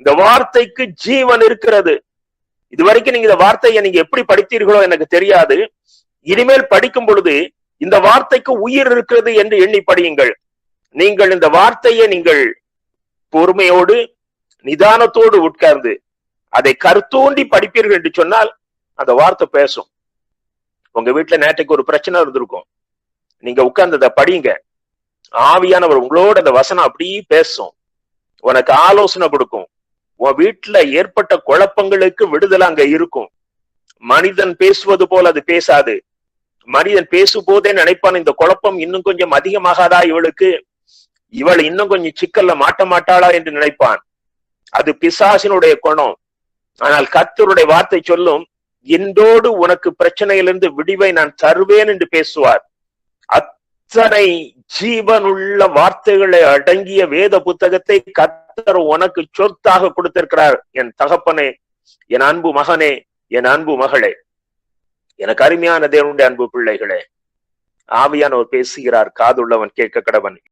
இந்த வார்த்தைக்கு ஜீவன் இருக்கிறது. இதுவரைக்கும் நீங்க இந்த வார்த்தையை நீங்க எப்படி படித்தீர்களோ எனக்கு தெரியாது. இனிமேல் படிக்கும் பொழுது இந்த வார்த்தைக்கு உயிர் இருக்கிறது என்று எண்ணி படியுங்கள். நீங்கள் இந்த வார்த்தையை நீங்கள் பொறுமையோடு நிதானத்தோடு உட்கார்ந்து அதை கருத்தூண்டி படிப்பீர்கள் என்று சொன்னால் அந்த வார்த்தை பேசும். உங்க வீட்டுல நேற்றைக்கு ஒரு பிரச்சனை இருந்திருக்கும். நீங்க உட்கார்ந்து அதை படிங்க. ஆவியானவர் உங்களோட அந்த வசனம் அப்படியே பேசும். உனக்கு ஆலோசனை கொடுக்கும். உன் வீட்டுல ஏற்பட்ட குழப்பங்களுக்கு விடுதலை அங்க இருக்கும். மனிதன் பேசுவது போல அது பேசாது. மனிதன் பேசும் போதே நினைப்பான், இந்த குழப்பம் இன்னும் கொஞ்சம் அதிகமாகாதா இவளுக்கு, இவள் இன்னும் கொஞ்சம் சிக்கல்ல மாட்ட மாட்டாளா என்று நினைப்பான். அது பிசாசினுடைய குணம். ஆனால் கர்த்தருடைய வார்த்தை சொல்லும், இன்றோடு உனக்கு பிரச்சனையிலிருந்து விடிவை நான் தருவேன் என்று பேசுவார். அத்தனை ஜீவனுள்ள வார்த்தைகளை அடங்கிய வேத புத்தகத்தை கர்த்தர் உனக்கு சொத்தாக கொடுத்திருக்கிறார். என் தகப்பனே, என் அன்பு மகனே, என் அன்பு மகளே, எனக்கு அருமையான தேவனுடைய அன்பு பிள்ளைகளே, ஆவியானவர் பேசுகிறார். காதுள்ளவன் கேட்க கடவன்.